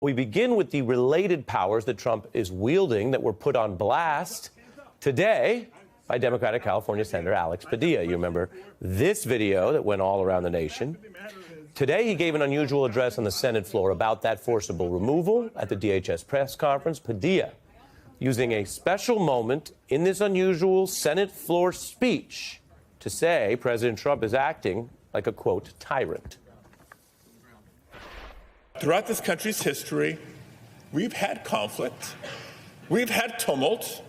We begin with the related powers that Trump is wielding that were put on blast today by Democratic California Senator Alex Padilla. You remember this video that went all around the nation. Today, he gave an unusual address on the Senate floor about that forcible removal at the DHS press conference. Padilla using a special moment in this unusual Senate floor speech to say President Trump is acting like a, quote, tyrant. Throughout this country's history, we've had conflict, we've had tumult,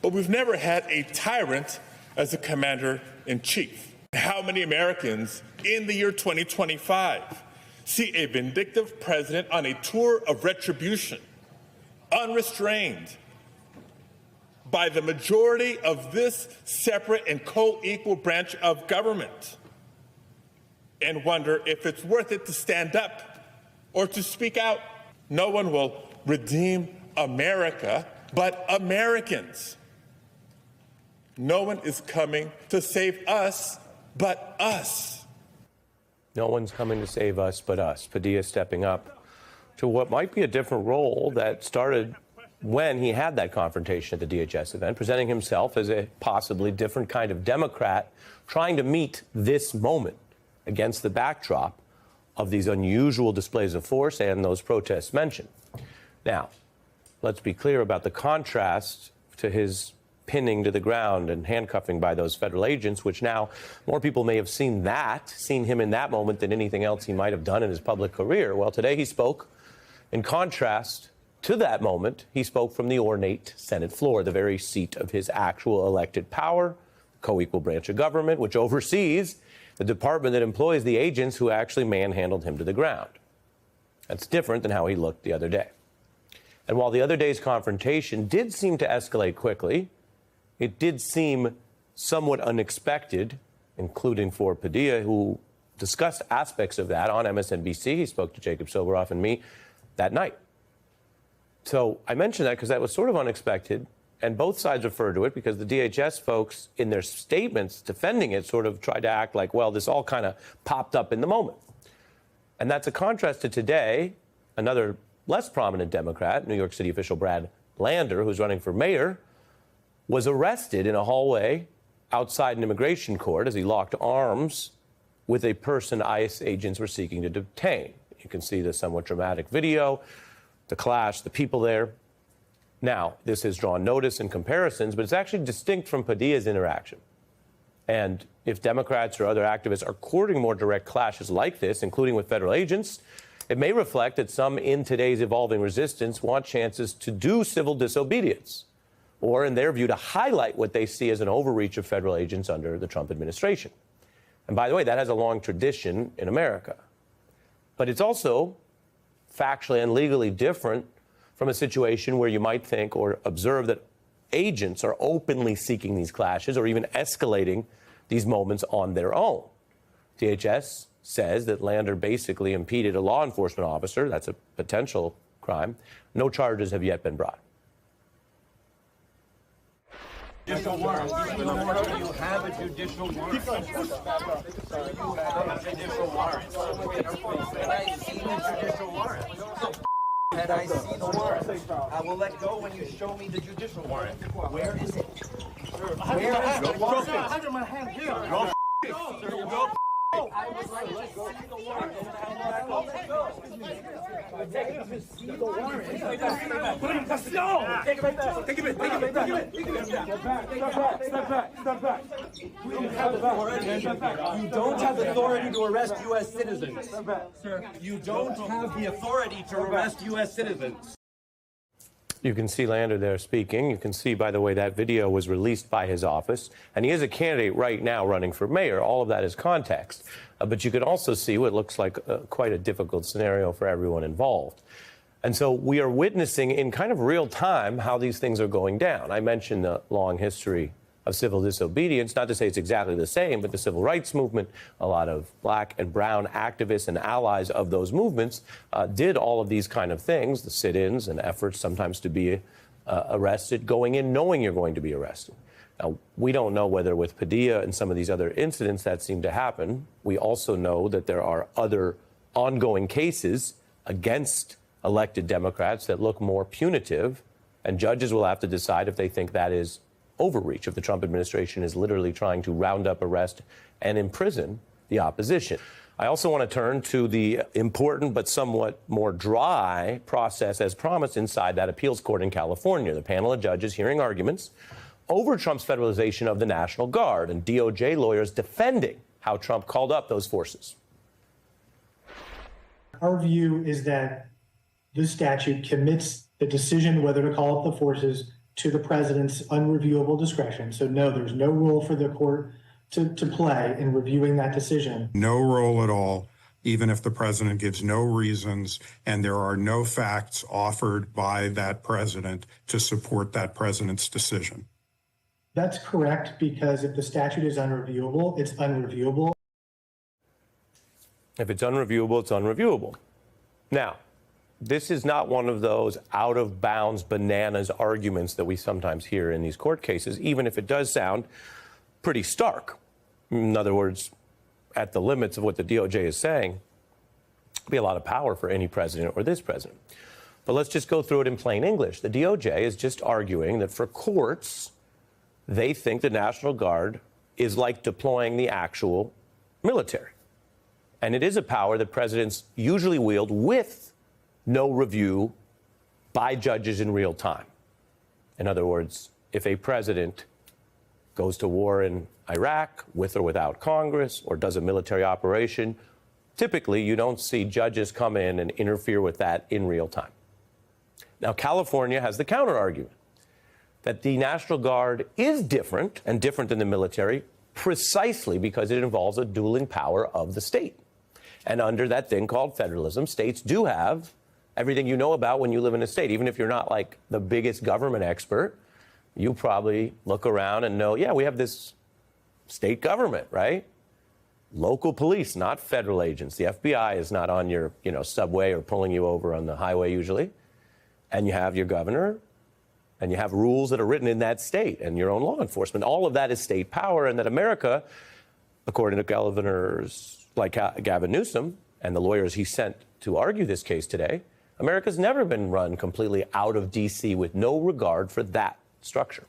but we've never had a tyrant as a commander-in-chief. How many Americans in the year 2025 see a vindictive president on a tour of retribution, unrestrained by the majority of this separate and co-equal branch of government, and wonder if it's worth it to stand up or to speak out? No one will redeem America but Americans. No one is coming to save us but us. No one's coming to save us but us. Padilla stepping up to what might be a different role that started when he had that confrontation at the DHS event, presenting himself as a possibly different kind of Democrat, trying to meet this moment against the backdrop of these unusual displays of force and those protests mentioned. Now, let's be clear about the contrast to his pinning to the ground and handcuffing by those federal agents, which now more people may have seen him in that moment than anything else he might have done in his public career. Well, today he spoke in contrast to that moment. He spoke from the ornate Senate floor, the very seat of his actual elected power, co-equal branch of government, which oversees the department that employs the agents who actually manhandled him to the ground. That's different than how he looked the other day. And while the other day's confrontation did seem to escalate quickly, it did seem somewhat unexpected, including for Padilla, who discussed aspects of that on MSNBC. He spoke to Jacob Soboroff and me that night. So I mention that because that was sort of unexpected, and both sides referred to it because the DHS folks, in their statements defending it, sort of tried to act like, well, this all kind of popped up in the moment. And that's a contrast to today. Another less prominent Democrat, New York City official Brad Lander, who's running for mayor, was arrested in a hallway outside an immigration court as he locked arms with a person ICE agents were seeking to detain. You can see the somewhat dramatic video, the clash, the people there. Now, this has drawn notice and comparisons, but it's actually distinct from Padilla's interaction. And if Democrats or other activists are courting more direct clashes like this, including with federal agents, it may reflect that some in today's evolving resistance want chances to do civil disobedience, or in their view, to highlight what they see as an overreach of federal agents under the Trump administration. And by the way, that has a long tradition in America. But it's also factually and legally different from a situation where you might think or observe that agents are openly seeking these clashes or even escalating these moments on their own. DHS says that Lander basically impeded a law enforcement officer. That's a potential crime. No charges have yet been brought. Judicial warrant. You have a judicial warrant. You have a judicial warrant. Had I seen the judicial warrant? Had I seen the warrant? I will let go when you show me the judicial warrant. Where is it? Where is the warrant? I have my hand here. I would like to see the warrant. Take it back. Take it back. Step back. You don't have authority. You don't have authority to arrest U.S. citizens. Sir, you don't have the authority to arrest U.S. citizens. You can see Lander there speaking. You can see, by the way, that video was released by his office. And he is a candidate right now running for mayor. All of that is context. But you can also see what looks like quite a difficult scenario for everyone involved. And so we are witnessing in kind of real time how these things are going down. I mentioned the long history of civil disobedience, not to say it's exactly the same, but the civil rights movement, a lot of black and brown activists and allies of those movements did all of these kind of things, the sit-ins and efforts sometimes to be arrested, going in knowing you're going to be arrested. Now, we don't know whether with Padilla and some of these other incidents that seem to happen. We also know that there are other ongoing cases against elected Democrats that look more punitive, and judges will have to decide if they think that is overreach, if the Trump administration is literally trying to round up, arrest, and imprison the opposition. I also want to turn to the important but somewhat more dry process as promised inside that appeals court in California. The panel of judges hearing arguments over Trump's federalization of the National Guard and DOJ lawyers defending how Trump called up those forces. Our view is that this statute commits the decision whether to call up the forces to the president's unreviewable discretion. So no, there's no role for the court to play in reviewing that decision. No role at all, even if the president gives no reasons and there are no facts offered by that president to support that president's decision. That's correct, because if the statute is unreviewable, it's unreviewable. If it's unreviewable, it's unreviewable. Now, this is not one of those out-of-bounds bananas arguments that we sometimes hear in these court cases, even if it does sound pretty stark. In other words, at the limits of what the DOJ is saying, there'll be a lot of power for any president or this president. But let's just go through it in plain English. The DOJ is just arguing that for courts, they think the National Guard is like deploying the actual military. And it is a power that presidents usually wield with no review by judges in real time. In other words, if a president goes to war in Iraq with or without Congress or does a military operation, typically you don't see judges come in and interfere with that in real time. Now, California has the counter argument that the National Guard is different and different than the military precisely because it involves a dueling power of the state. And under that thing called federalism, states do have everything you know about when you live in a state. Even if you're not like the biggest government expert, you probably look around and know, yeah, we have this state government, right? Local police, not federal agents. The FBI is not on your, subway or pulling you over on the highway usually. And you have your governor, and you have rules that are written in that state and your own law enforcement. All of that is state power, and that America, according to governors like Gavin Newsom and the lawyers he sent to argue this case today, America's never been run completely out of D.C. with no regard for that structure.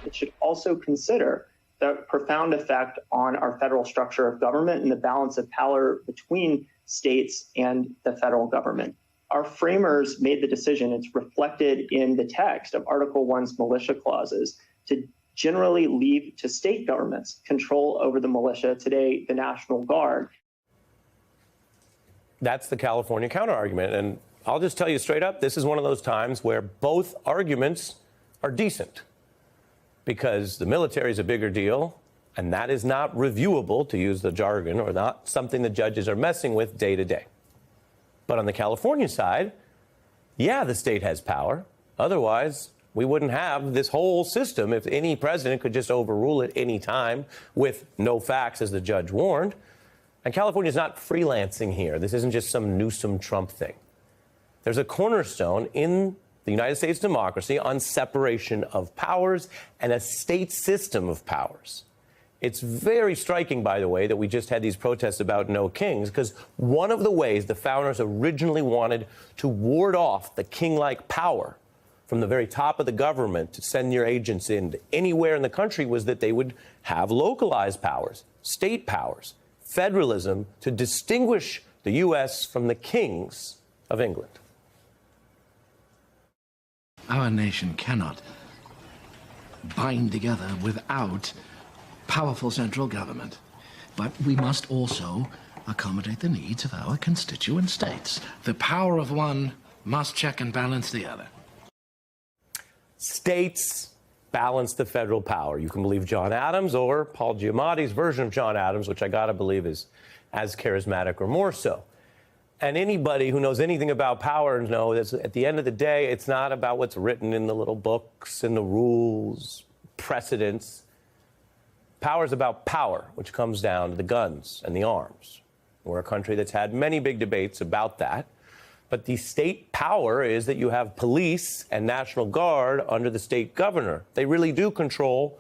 It should also consider the profound effect on our federal structure of government and the balance of power between states and the federal government. Our framers made the decision, it's reflected in the text of Article 1's militia clauses, to generally leave to state governments control over the militia, today the National Guard. That's the California counterargument. And I'll just tell you straight up, this is one of those times where both arguments are decent, because the military is a bigger deal, and that is not reviewable, to use the jargon, or not something the judges are messing with day to day. But on the California side, yeah, the state has power. Otherwise, we wouldn't have this whole system if any president could just overrule it any time with no facts, as the judge warned. And California's not freelancing here. This isn't just some Newsom-Trump thing. There's a cornerstone in the United States democracy on separation of powers and a state system of powers. It's very striking, by the way, that we just had these protests about no kings, because one of the ways the founders originally wanted to ward off the king-like power from the very top of the government to send your agents in anywhere in the country was that they would have localized powers, state powers, federalism, to distinguish the U.S. from the kings of England. Our nation cannot bind together without powerful central government. But we must also accommodate the needs of our constituent states. The power of one must check and balance the other. States balance the federal power. You can believe John Adams or Paul Giamatti's version of John Adams, which I gotta believe is as charismatic or more so. And anybody who knows anything about power knows that at the end of the day, it's not about what's written in the little books and the rules, precedents. Power is about power, which comes down to the guns and the arms. We're a country that's had many big debates about that. But the state power is that you have police and National Guard under the state governor. They really do control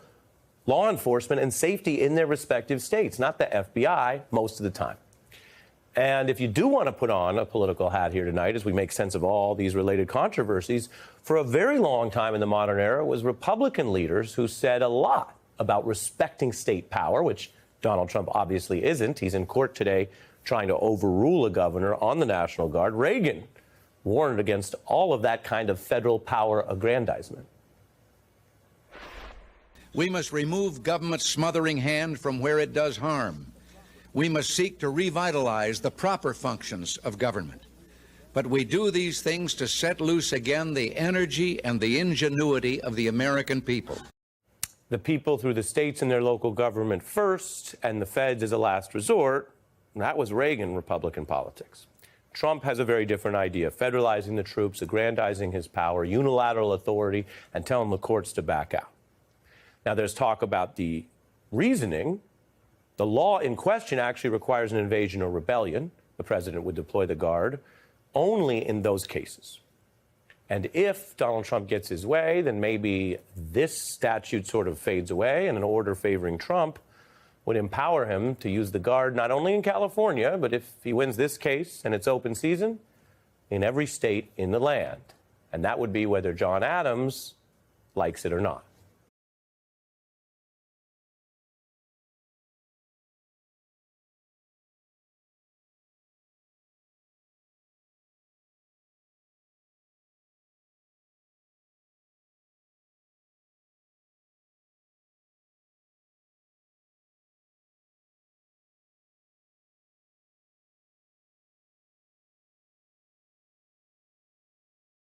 law enforcement and safety in their respective states, not the FBI most of the time. And if you do want to put on a political hat here tonight as we make sense of all these related controversies, for a very long time in the modern era, it was Republican leaders who said a lot about respecting state power, which Donald Trump obviously isn't. He's in court today trying to overrule a governor on the National Guard. Reagan warned against all of that kind of federal power aggrandizement. We must remove government's smothering hand from where it does harm. We must seek to revitalize the proper functions of government. But we do these things to set loose again the energy and the ingenuity of the American people. The people through the states and their local government first, and the feds as a last resort. That was Reagan Republican politics. Trump has a very different idea, federalizing the troops, aggrandizing his power, unilateral authority, and telling the courts to back out. Now, there's talk about the reasoning. The law in question actually requires an invasion or rebellion. The president would deploy the Guard only in those cases. And if Donald Trump gets his way, then maybe this statute sort of fades away and an order favoring Trump would empower him to use the Guard not only in California, but if he wins this case and it's open season, in every state in the land. And that would be whether John Adams likes it or not.